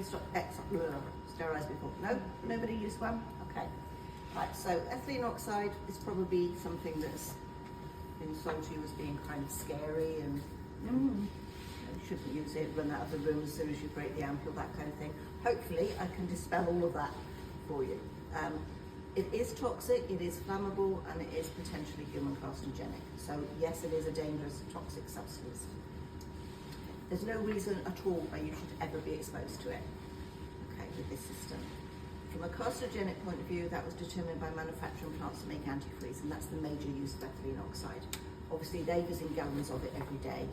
sterilised before? No? Nobody used one? Okay. Right, so ethylene oxide is probably something that's been sold to you as being kind of scary and you shouldn't use it, run out of the room as soon as you break the ampule, that kind of thing. Hopefully I can dispel all of that for you. It is toxic, it is flammable, and it is potentially human carcinogenic. So yes, it is a dangerous toxic substance. There's no reason at all why you should ever be exposed to it, okay, with this system. From a carcinogenic point of view, that was determined by manufacturing plants to make antifreeze, and that's the major use of ethylene oxide. Obviously, they're using gallons of it every day.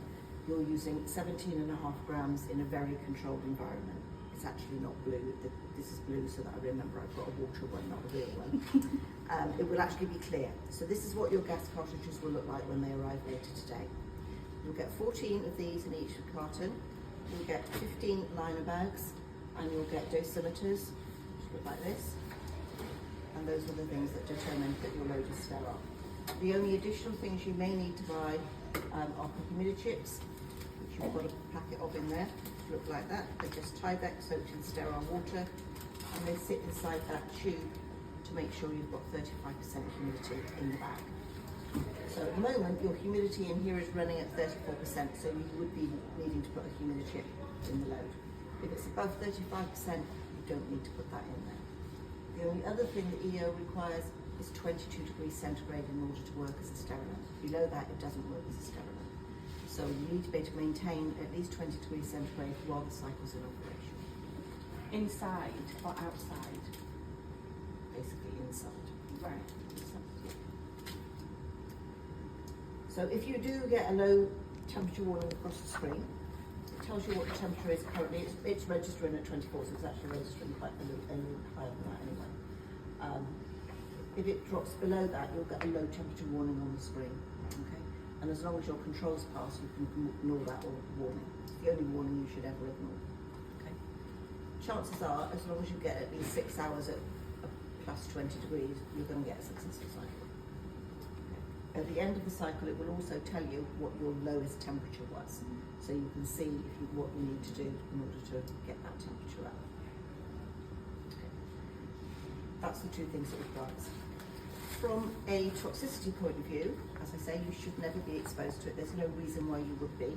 You're using 17.5 grams in a very controlled environment. It's actually not blue. This is blue so that I remember I've got a water one, not a real one. It will actually be clear. So this is what your gas cartridges will look like when they arrive later today. You'll get 14 of these in each carton. You'll get 15 liner bags, and you'll get dosimeters, which look like this. And those are the things that determine that your load is sterile. The only additional things you may need to buy are humidity chips, which you've got a packet of in there, which look like that. They're just Tyvek soaked in sterile water, and they sit inside that tube to make sure you've got 35% humidity in the bag. So at the moment, your humidity in here is running at 34%, so you would be needing to put a humidity chip in the load. If it's above 35%, you don't need to put that in there. The only other thing that EO requires is 22 degrees centigrade in order to work as a sterilant. Below that, it doesn't work as a sterilant. So you need to be able to maintain at least 20 degrees centigrade while the cycle's in operation. Inside or outside? Basically inside. Right. So if you do get a low temperature warning across the screen, it tells you what the temperature is currently. It's registering at 24, so it's actually registering quite a little higher than that anyway. If it drops below that, you'll get a low temperature warning on the screen. Okay? And as long as your controls pass, you can ignore that warning. It's the only warning you should ever ignore. Okay? Chances are, as long as you get at least 6 hours at plus 20 degrees, you're going to get a successful cycle. At the end of the cycle, it will also tell you what your lowest temperature was, so you can see what you need to do in order to get that temperature up. Okay. That's the two things that it does. From a toxicity point of view, as I say, you should never be exposed to it. There's no reason why you would be.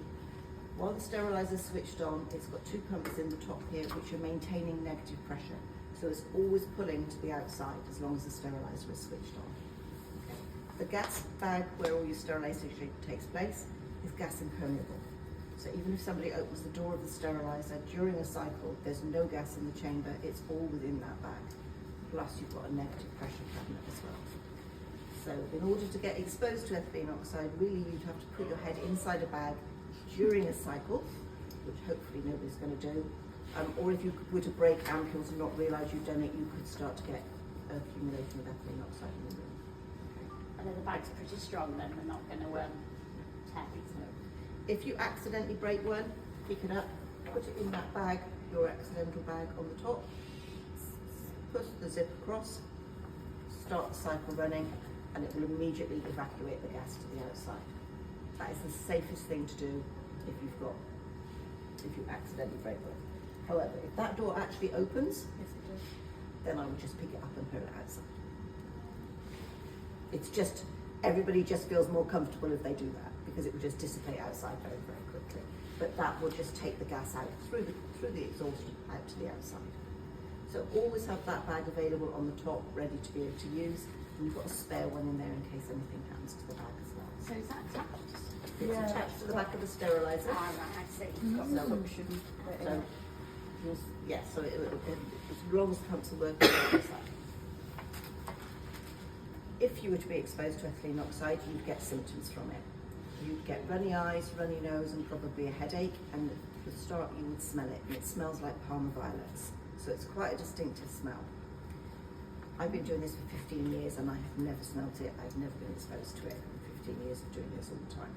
While the steriliser is switched on, it's got two pumps in the top here which are maintaining negative pressure. So it's always pulling to the outside as long as the steriliser is switched on. The gas bag where all your sterilisation takes place is gas impermeable. So even if somebody opens the door of the steriliser during a cycle, there's no gas in the chamber, it's all within that bag. Plus you've got a negative pressure cabinet as well. So in order to get exposed to ethylene oxide, really you'd have to put your head inside a bag during a cycle, which hopefully nobody's going to do. Or if you were to break ampules and not realise you've done it, you could start to get accumulation of ethylene oxide in the room. And then the bag's pretty strong then, we're not going to tear it. If you accidentally break one, pick it up, put it in that bag, your accidental bag on the top, push the zip across, start the cycle running, and it will immediately evacuate the gas to the outside. That is the safest thing to do if you accidentally break one. However, if that door actually opens, then I would just pick it up and put it outside. It's just, everybody just feels more comfortable if they do that, because it will just dissipate outside very, very quickly. But that will just take the gas out through the exhaust out to the outside. So always have that bag available on the top, ready to be able to use. And you've got a spare one in there in case anything happens to the bag as well. So is that attached? It's attached to the back of the steriliser. Ah, right, I see. Got the function. So as long as the pumps are working on the side. If you were to be exposed to ethylene oxide, you'd get symptoms from it. You'd get runny eyes, runny nose, and probably a headache, and for the start you would smell it, and it smells like Parma violets. So it's quite a distinctive smell. I've been doing this for 15 years and I have never smelt it. I've never been exposed to it in 15 years of doing this all the time.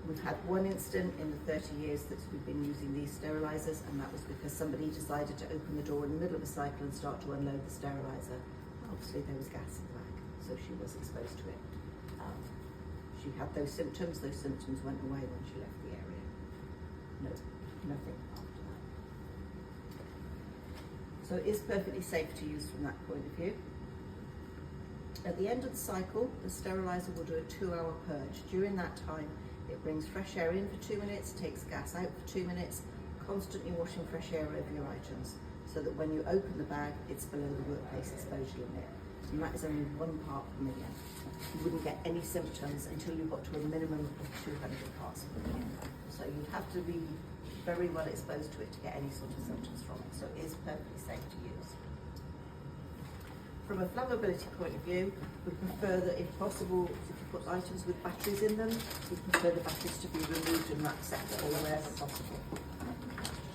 We've had one incident in the 30 years that we've been using these sterilisers, and that was because somebody decided to open the door in the middle of a cycle and start to unload the steriliser. Obviously there was gas in the bag, so she was exposed to it. She had those symptoms went away when she left the area. No, nothing after that. So it is perfectly safe to use from that point of view. At the end of the cycle, the steriliser will do a 2-hour purge. During that time, it brings fresh air in for 2 minutes, takes gas out for 2 minutes, constantly washing fresh air over your items, so that when you open the bag, it's below the workplace exposure limit. And that is only 1 part per million. You wouldn't get any symptoms until you got to a minimum of 200 parts per million. So you'd have to be very well exposed to it to get any sort of symptoms from it. So it is perfectly safe to use. From a flammability point of view, we prefer that if possible, if you put items with batteries in them, we prefer the batteries to be removed and wrapped separately wherever possible.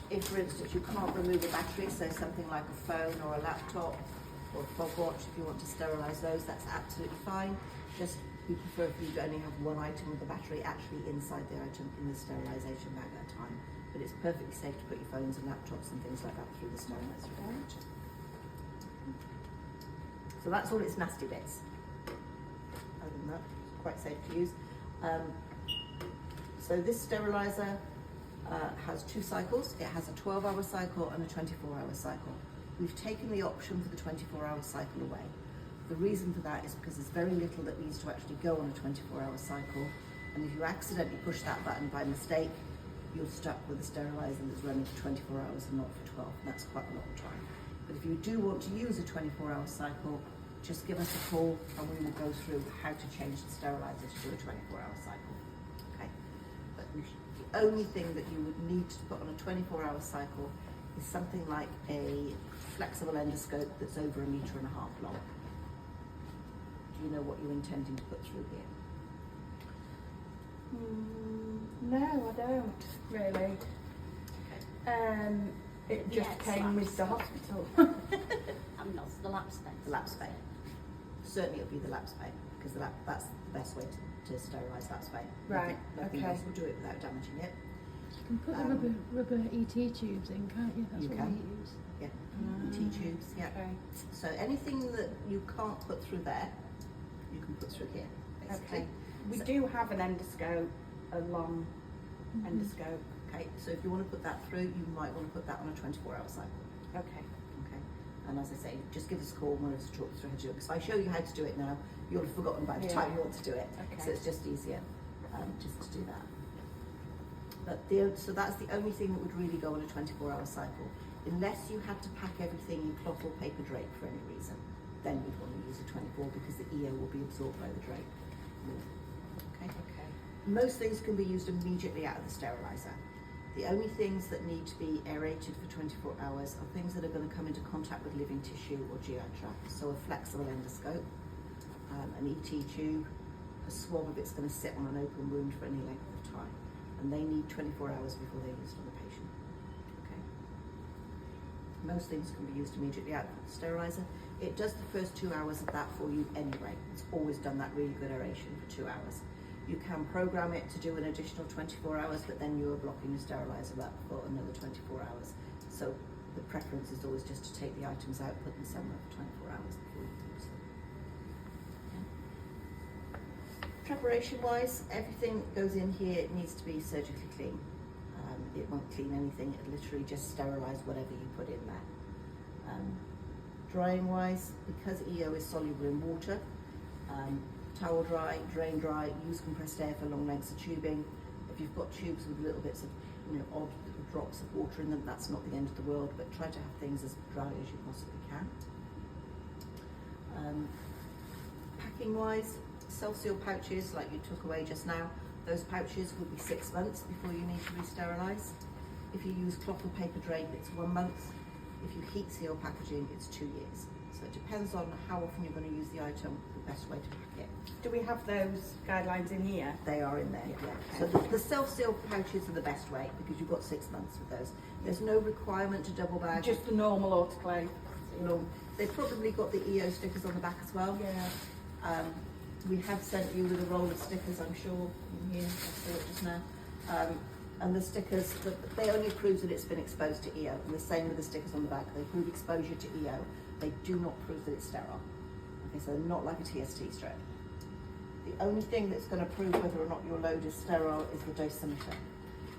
If, for instance, you can't remove a battery, so something like a phone or a laptop or a fob watch, if you want to sterilise those, that's absolutely fine. Just we prefer if you only have one item with the battery actually inside the item in the sterilisation bag at a time. But it's perfectly safe to put your phones and laptops and things like that through the steriliser. So that's all its nasty bits. Other than that, it's quite safe to use. So this steriliser has 2 cycles. It has a 12-hour cycle and a 24-hour cycle. We've taken the option for the 24-hour cycle away. The reason for that is because there's very little that needs to actually go on a 24-hour cycle, and if you accidentally push that button by mistake, you're stuck with a steriliser that's running for 24 hours and not for 12, and that's quite a lot of time. But if you do want to use a 24-hour cycle, just give us a call and we will go through how to change the steriliser to do a 24-hour cycle. Okay. But the only thing that you would need to put on a 24-hour cycle is something like a flexible endoscope that's over 1.5 meters long. Do you know what you're intending to put through here? No, I don't really. Okay. It just Yeah, came with the slabs. hospital. I'm not the lap space. The lap spay. Certainly it'll be the lap spay, because that's the best way to sterilise lap spay. Right, Nothing okay. else will do it without damaging it. You can put the rubber ET tubes in, can't you? That's You what can. we use. Yeah, T-tubes, yeah. Okay. So anything that you can't put through there, you can put through here, basically. Okay. We So- do have an endoscope, a long endoscope. Okay, so if you want to put that through, you might want to put that on a 24-hour cycle. Okay. Okay, and as I say, just give us a call and we'll have to talk through how to do it. Because if I show you how to do it now, you'll have forgotten by the time you want to do it. Okay. So it's just easier just to do that. But so that's the only thing that would really go on a 24-hour cycle. Unless you had to pack everything in cloth or paper drape for any reason, then you'd want to use a 24 because the EO will be absorbed by the drape. Okay. Okay. Most things can be used immediately out of the steriliser. The only things that need to be aerated for 24 hours are things that are going to come into contact with living tissue or GI tract. So a flexible endoscope, an ET tube, a swab if it's going to sit on an open wound for any length of time. And they need 24 hours before they're used on the patient. Okay. Most things can be used immediately out of the steriliser. It does the first 2 hours of that for you anyway. It's always done that really good aeration for 2 hours. You can program it to do an additional 24 hours, but then you are blocking your steriliser up for another 24 hours. So the preference is always just to take the items out, put them somewhere for 24 hours before you use them. Okay. Preparation-wise, everything that goes in here, it needs to be surgically clean. It won't clean anything, it literally just sterilise whatever you put in there. Drying-wise, because EO is soluble in water, towel dry, drain dry, use compressed air for long lengths of tubing. If you've got tubes with little bits of, odd little drops of water in them, that's not the end of the world, but try to have things as dry as you possibly can. Packing wise, self-seal pouches like you took away just now, those pouches will be 6 months before you need to re-sterilise. If you use cloth or paper drape, it's 1 month. If you heat seal packaging, it's 2 years. So it depends on how often you're going to use the item, the best way to pack it. Do we have those guidelines in here? They are in there, yeah. So the self-seal pouches are the best way because you've got 6 months with those. There's no requirement to double bag. Just the normal autoclave. They've probably got the EO stickers on the back as well. Yeah. We have sent you with a roll of stickers, I'm sure, in here. I saw it just now. And the stickers, they only prove that it's been exposed to EO. And the same with the stickers on the back. They prove exposure to EO. They do not prove that it's sterile. Okay, so they're not like a TST strip. The only thing that's going to prove whether or not your load is sterile is the dosimeter.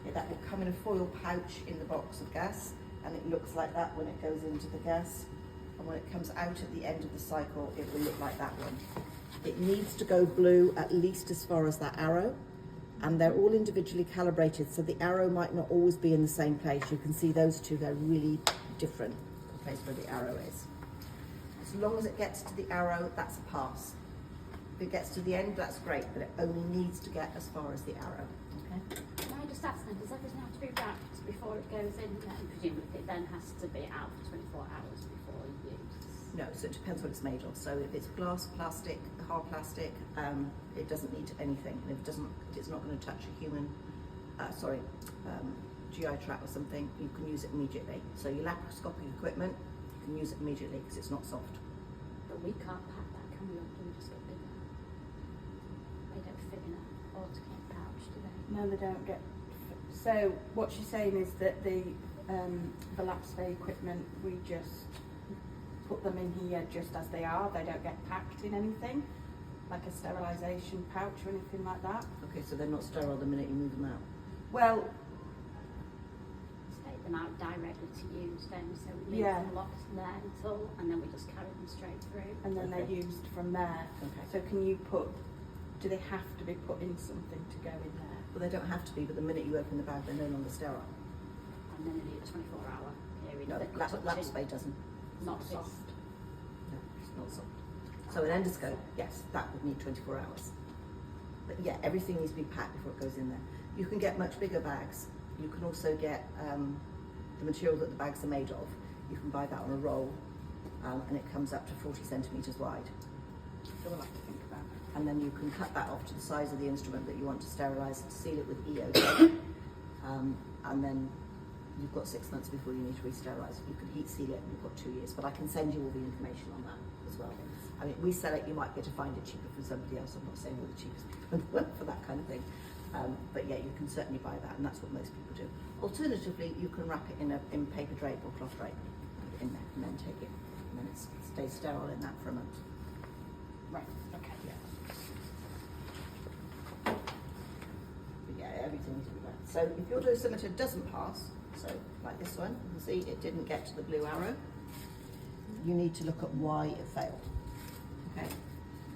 Okay, that will come in a foil pouch in the box of gas, and it looks like that when it goes into the gas. And when it comes out at the end of the cycle, it will look like that one. It needs to go blue at least as far as that arrow, and they're all individually calibrated, so the arrow might not always be in the same place. You can see those two, they're really different, the place where the arrow is. As long as it gets to the arrow, that's a pass. If it gets to the end, that's great, but it only needs to get as far as the arrow. Okay? Can I just ask then, does everything have to be wrapped before it goes in then? Presumably it then has to be out for 24 hours before use. No, so it depends what it's made of. So if it's glass, plastic, hard plastic, it doesn't need anything. And if it doesn't, it's not going to touch a human, GI tract or something, you can use it immediately. So your laparoscopic equipment, you can use it immediately because it's not soft. But we can't pack that, can we? Or do we just get bigger? They don't fit in an autoclave pouch, do they? No, they don't get. So what she's saying is that the lapsed equipment, we just put them in here just as they are. They don't get packed in anything, like a sterilisation pouch or anything like that. Okay, so they're not sterile the minute you move them out. Well, Just take them out directly to use then, so we leave Yeah. them locked there until, and then we just carry them straight through. and then they're used from there. Okay. So can you put? Do they have to be put in something to go in there? Well, they don't have to be, but the minute you open the bag, they're no longer sterile. And then they need a 24-hour period. No, of lapsed touching. doesn't. Not Not soft. soft. No, it's not soft. So an endoscope, yes, that would need 24 hours. But yeah, everything needs to be packed before it goes in there. You can get much bigger bags. You can also get the material that the bags are made of. You can buy that on a roll, and it comes up to 40 centimetres wide. So we'll have to think about it. And then you can cut that off to the size of the instrument that you want to sterilise, seal it with EO tape, and then you've got 6 months before you need to re-sterilise. You can heat seal it and you've got 2 years, but I can send you all the information on that as well. I mean, we sell it, you might be able to find it cheaper from somebody else. I'm not saying we're the cheapest people in the world for that kind of thing. But yeah, you can certainly buy that, and that's what most people do. Alternatively, you can wrap it in paper drape or cloth drape in there, and then take it, and then it stays sterile in that for a month. Right. Okay. Yeah. But yeah, everything needs to be wrapped. So if your dosimeter doesn't pass, so like this one, you can see it didn't get to the blue arrow, you need to look at why it failed. Okay.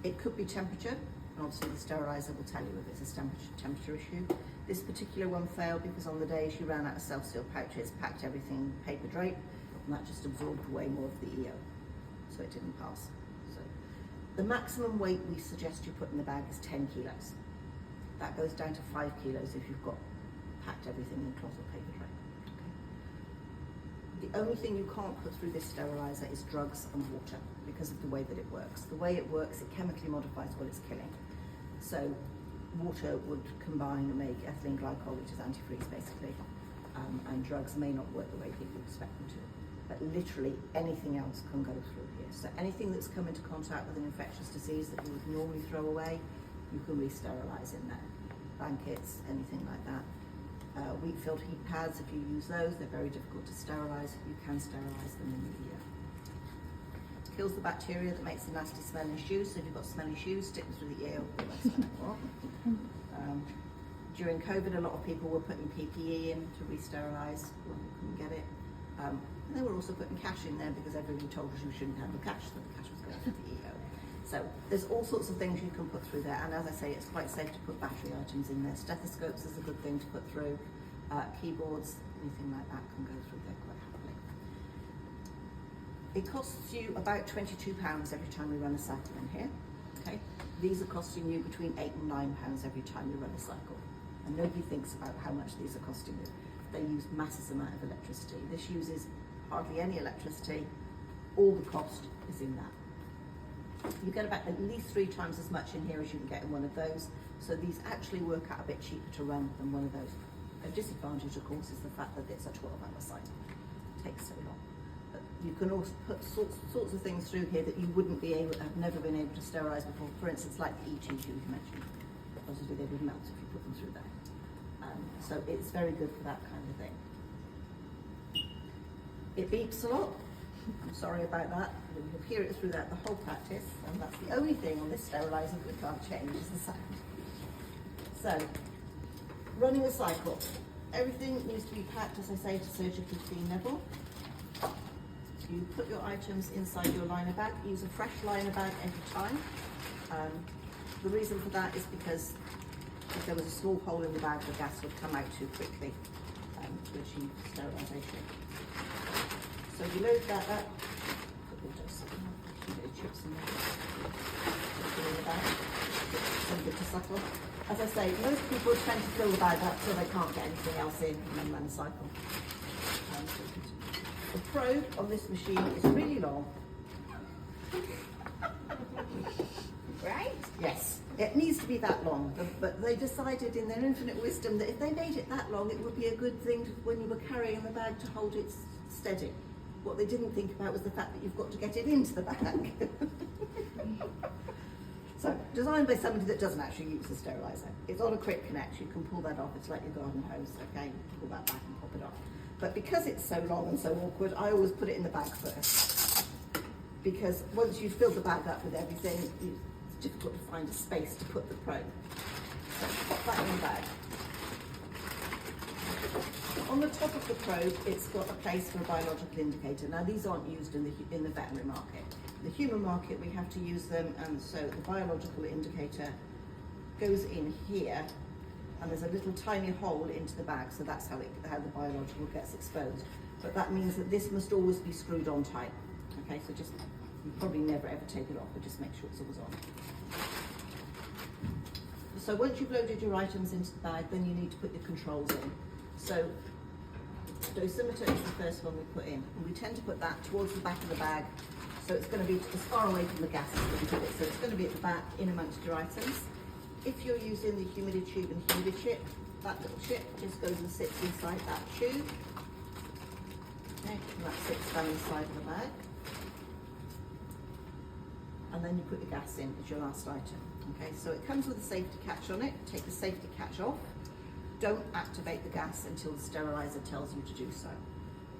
It could be temperature, and obviously the steriliser will tell you if it's a temperature issue. This particular one failed because on the day she ran out of self-seal pouches, packed everything in paper drape, and that just absorbed way more of the EO, so it didn't pass. So the maximum weight we suggest you put in the bag is 10 kilos. That goes down to 5 kilos if you've got packed everything in cloth or paper drape. Okay. The only thing you can't put through this steriliser is drugs and water because of the way that it works. The way it works, it chemically modifies what it's killing. So water would combine and make ethylene glycol, which is antifreeze basically, and drugs may not work the way people expect them to. But literally anything else can go through here. So anything that's come into contact with an infectious disease that you would normally throw away, you can re-sterilise in there. Blankets, anything like that. Wheat-filled heat pads, if you use those, they're very difficult to sterilise. You can sterilise them in the EO. Kills the bacteria that makes the nasty smelling shoes. So if you've got smelly shoes, stick them through the EO. They won't smell anymore. During COVID, a lot of people were putting PPE in to re-sterilise when you couldn't get it. And they were also putting cash in there because everybody told us you shouldn't have the cash, so the cash was going to the EO. So there's all sorts of things you can put through there, and as I say, it's quite safe to put battery items in there. Stethoscopes is a good thing to put through. Keyboards, anything like that can go through there quite happily. It costs you about £22 every time we run a cycle in here. Okay, these are costing you between £8 and £9 every time you run a cycle, and nobody thinks about how much these are costing you. They use massive amount of electricity. This uses hardly any electricity. All the cost is in that. You get about at least 3 times as much in here as you can get in one of those. So these actually work out a bit cheaper to run than one of those. A disadvantage, of course, is the fact that it's a 12-hour cycle. It takes so long. But you can also put sorts of things through here that you wouldn't be able, have never been able to sterilise before. For instance, like the E2 tube you mentioned. Obviously, they would melt if you put them through there. So it's very good for that kind of thing. It beeps a lot. I'm sorry about that. You'll hear it throughout the whole practice, and that's the only thing on this steriliser that we can't change is the sound. So, running a cycle. everything needs to be packed, as I say, to surgically clean level. You put your items inside your liner bag. Use a fresh liner bag every time. The reason for that is because if there was a small hole in the bag, the gas would come out too quickly to achieve sterilisation. So you load that up. Put your chips in there. Put it in the bag. Something to suckle. As I say, most people tend to fill the bag up so they can't get anything else in and then run the cycle. The probe on this machine is really long. Right? Yes, it needs to be that long, but they decided in their infinite wisdom that if they made it that long, it would be a good thing when you were carrying the bag to hold it steady. What they didn't think about was the fact that you've got to get it into the bag. So, designed by somebody that doesn't actually use the steriliser. It's on a quick connect, you can pull that off, it's like your garden hose, okay? Pull that back and pop it off. But because it's so long and so awkward, I always put it in the bag first. Because once you've filled the bag up with everything, it's difficult to find a space to put the probe. So pop that in the bag. On the top of the probe, it's got a place for a biological indicator. Now these aren't used in the veterinary market. The human market, we have to use them, and so the biological indicator goes in here, and there's a little tiny hole into the bag, so that's how the biological gets exposed. But that means that this must always be screwed on tight. Okay, so just, you probably never ever take it off, but just make sure it's always on. So once you've loaded your items into the bag, then you need to put your controls in. So dosimeter is the first one we put in, and we tend to put that towards the back of the bag, so it's going to be as far away from the gas as we can put it. So it's going to be at the back, in amongst your items. If you're using the humiditube and humidchip, that little chip just goes and sits inside that tube. Okay, and that sits down inside of the bag. And then you put the gas in as your last item. Okay, so it comes with a safety catch on it. Take the safety catch off. Don't activate the gas until the steriliser tells you to do so.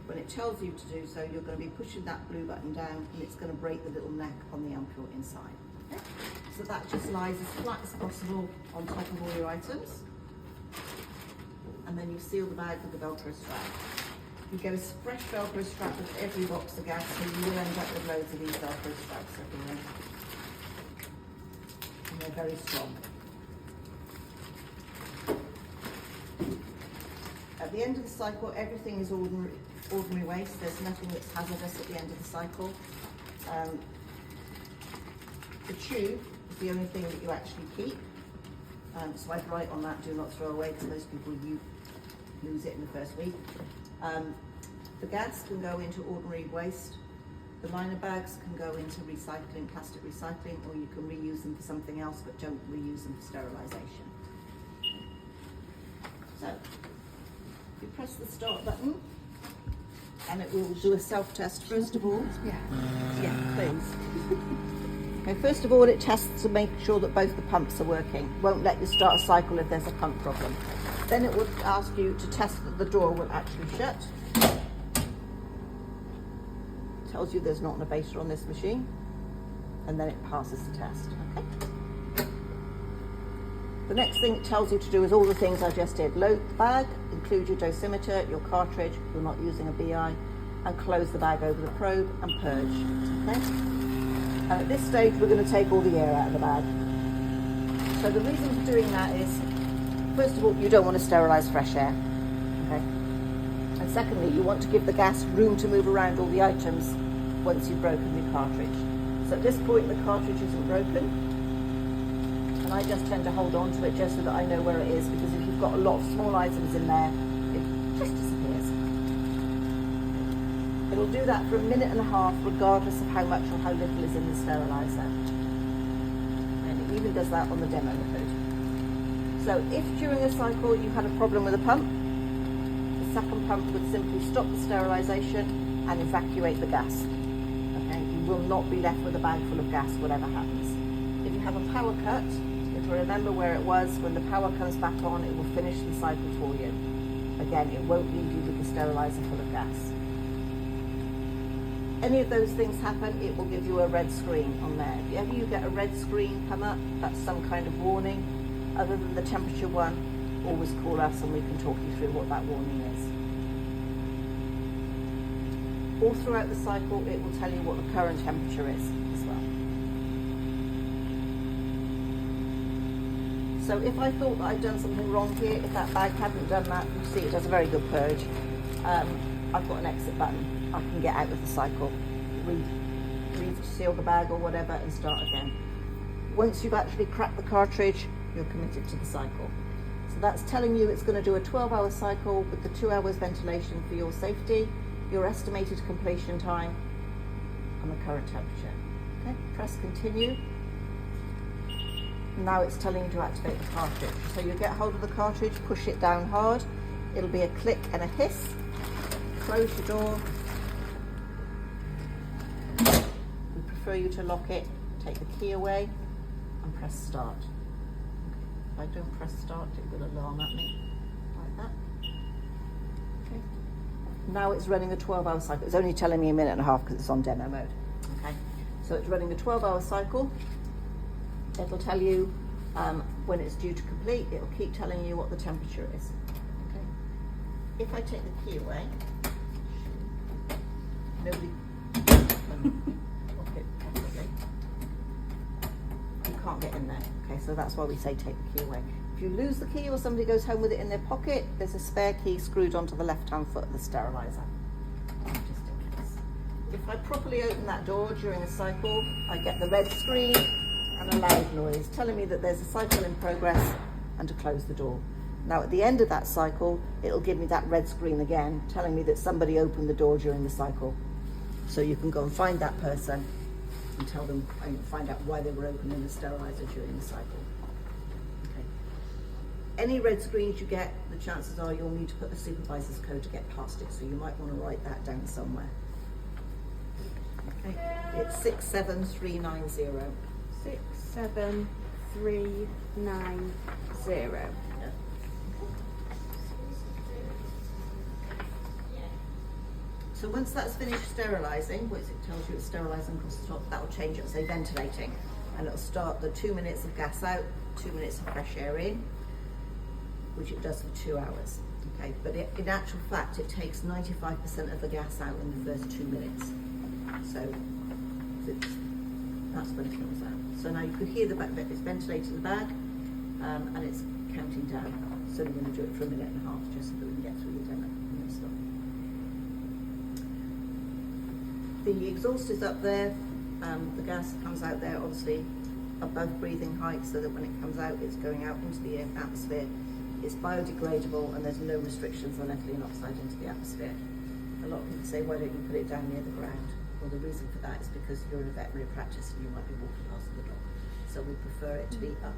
When it tells you to do so, you're going to be pushing that blue button down, and it's going to break the little neck on the ampule inside. Okay? So that just lies as flat as possible on top of all your items. And then you seal the bag with the Velcro strap. You get a fresh Velcro strap with every box of gas, so you will end up with loads of these Velcro straps everywhere. And they're very strong. At the end of the cycle, everything is ordinary waste. There's nothing that's hazardous at the end of the cycle. The tube is the only thing that you actually keep. So I'd write on that, do not throw away, because most people lose it in the first week. The gas can go into ordinary waste. The liner bags can go into recycling, plastic recycling, or you can reuse them for something else, but don't reuse them for sterilisation. So, you press the start button, and it will do a self-test first of all. Yeah, please. Okay, first of all, it tests to make sure that both the pumps are working. Won't let you start a cycle if there's a pump problem. Then it will ask you to test that the door will actually shut. Tells you there's not an abator on this machine, and then it passes the test. Okay. The next thing it tells you to do is all the things I just did. Load the bag, include your dosimeter, your cartridge, you're not using a BI, and close the bag over the probe and purge. Okay? And at this stage, we're going to take all the air out of the bag. So the reason for doing that is, first of all, you don't want to sterilise fresh air. Okay? And secondly, you want to give the gas room to move around all the items once you've broken the cartridge. So at this point, the cartridge isn't broken, and I just tend to hold on to it just so that I know where it is, because if you've got a lot of small items in there, it just disappears. It'll do that for 1.5 minutes, regardless of how much or how little is in the steriliser. And it even does that on the demo method. So if during a cycle you had a problem with a pump, the second pump would simply stop the sterilisation and evacuate the gas. Okay, you will not be left with a bag full of gas, whatever happens. If you have a power cut, if you remember where it was, when the power comes back on, it will finish the cycle for you. Again, it won't leave you with the steriliser full of gas. Any of those things happen, it will give you a red screen on there. If ever you get a red screen come up, that's some kind of warning. Other than the temperature one, always call us and we can talk you through what that warning is. All throughout the cycle, it will tell you what the current temperature is as well. So if I thought that I'd done something wrong here, if that bag hadn't done that, you see it does a very good purge. I've got an exit button. I can get out of the cycle, reseal the bag or whatever and start again. Once you've actually cracked the cartridge, you're committed to the cycle. So that's telling you it's going to do a 12-hour cycle with the 2 hours ventilation for your safety, your estimated completion time, and the current temperature. Okay, press continue. Now it's telling you to activate the cartridge. So you get hold of the cartridge, push it down hard. It'll be a click and a hiss. Close your door. We prefer you to lock it, take the key away, and press start. If I don't press start, it will alarm at me, like that. Okay. Now it's running a 12-hour cycle. It's only telling me a minute and a half because it's on demo mode. Okay. So it's running a 12-hour cycle. It'll tell you when it's due to complete. It'll keep telling you what the temperature is. Okay. If I take the key away, nobody lock it properly. You can't get in there. Okay, so that's why we say take the key away. If you lose the key or somebody goes home with it in their pocket, there's a spare key screwed onto the left-hand foot of the steriliser. Just in case. If I properly open that door during a cycle, I get the red screen and a loud noise telling me that there's a cycle in progress and to close the door. Now at the end of that cycle, it'll give me that red screen again, telling me that somebody opened the door during the cycle. So you can go and find that person and tell them, and find out why they were opening the steriliser during the cycle. Okay. Any red screens you get, the chances are you'll need to put the supervisor's code to get past it, so you might want to write that down somewhere. Okay. It's 67390. 67390. So once that's finished sterilising, once it tells you it's sterilising across the top, that will change it, say ventilating, and it'll start the 2 minutes of gas out, 2 minutes of fresh air in, which it does for 2 hours. Okay, but in actual fact, it takes 95% of the gas out in the first 2 minutes. So that's when it comes out. So now you could hear the back bit, it's ventilating the bag, and it's counting down. So we're going to do it for a minute and a half, just so that we can get through the demo and stuff. The exhaust is up there, the gas comes out there obviously above breathing height, so that when it comes out it's going out into the atmosphere. It's biodegradable and there's no restrictions on ethylene oxide into the atmosphere. A lot of people say, why don't you put it down near the ground? Well, the reason for that is because you're in a veterinary practice and you might be walking past the dog. So we prefer it to be up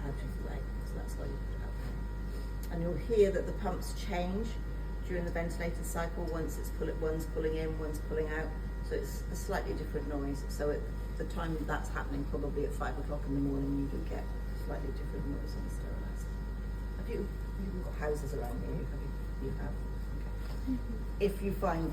out of the way, so that's why you put it up there. And you'll hear that the pumps change during the ventilated cycle. Once it's one's pulling in, one's pulling out, so it's a slightly different noise. So at the time that's happening, probably at 5 o'clock in the morning, you do get slightly different noise on the steriliser. Have you got houses around here? You have. Okay. If you find,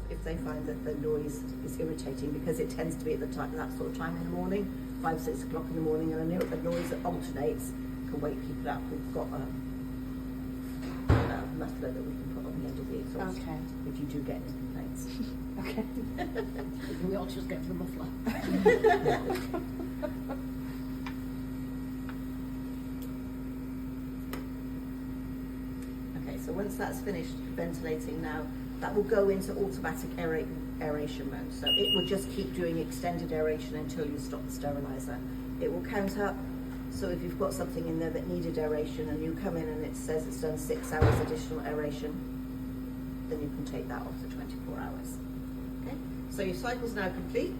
if they find that the noise is irritating, because it tends to be at the time, that sort of time in the morning, 5, 6 o'clock in the morning, and a noise that alternates can wake people up. We've got a muffler that we can put on the end of the exhaust. Okay. If you do get any complaints. Okay. We all just go for the muffler. Okay, so once that's finished ventilating now, that will go into automatic aeration mode. So it will just keep doing extended aeration until you stop the steriliser. It will count up. So if you've got something in there that needed aeration and you come in and it says it's done 6 hours additional aeration, then you can take that off the 24 hours. Okay, so your cycle's now complete.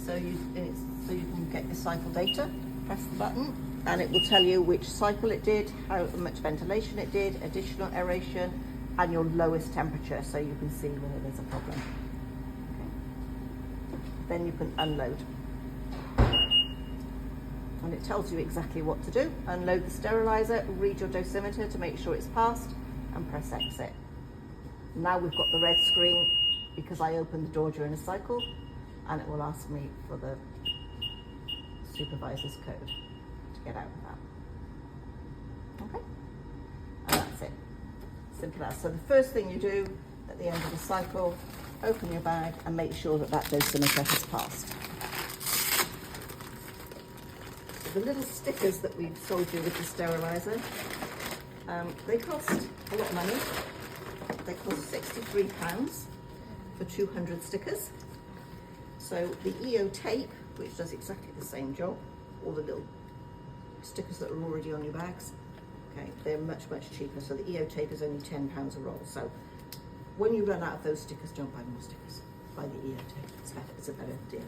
So you can get your cycle data, press the button, and it will tell you which cycle it did, how much ventilation it did, additional aeration, and your lowest temperature, so you can see whether there's a problem. Okay. Then you can unload. And it tells you exactly what to do. Unload the steriliser, read your dosimeter to make sure it's passed, and press exit. Now we've got the red screen because I opened the door during a cycle, and it will ask me for the supervisor's code to get out of that. that's it. Simple as. So the first thing you do at the end of the cycle, open your bag and make sure that that dosimeter has passed. So the little stickers that we've sold you with the steriliser, they cost a lot of money. They cost £63 for 200 stickers. So the EO tape, which does exactly the same job, all the little stickers that are already on your bags, okay, they're much, much cheaper. So the EO tape is only £10 a roll. So when you run out of those stickers, don't buy more stickers. Buy the EO tape. It's a better deal.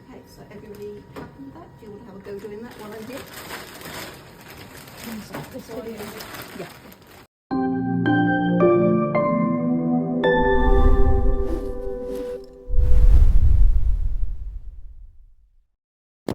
Okay, so everybody happy with that? Do you want to have a go doing that while I'm here? Can you stop this video? Yeah.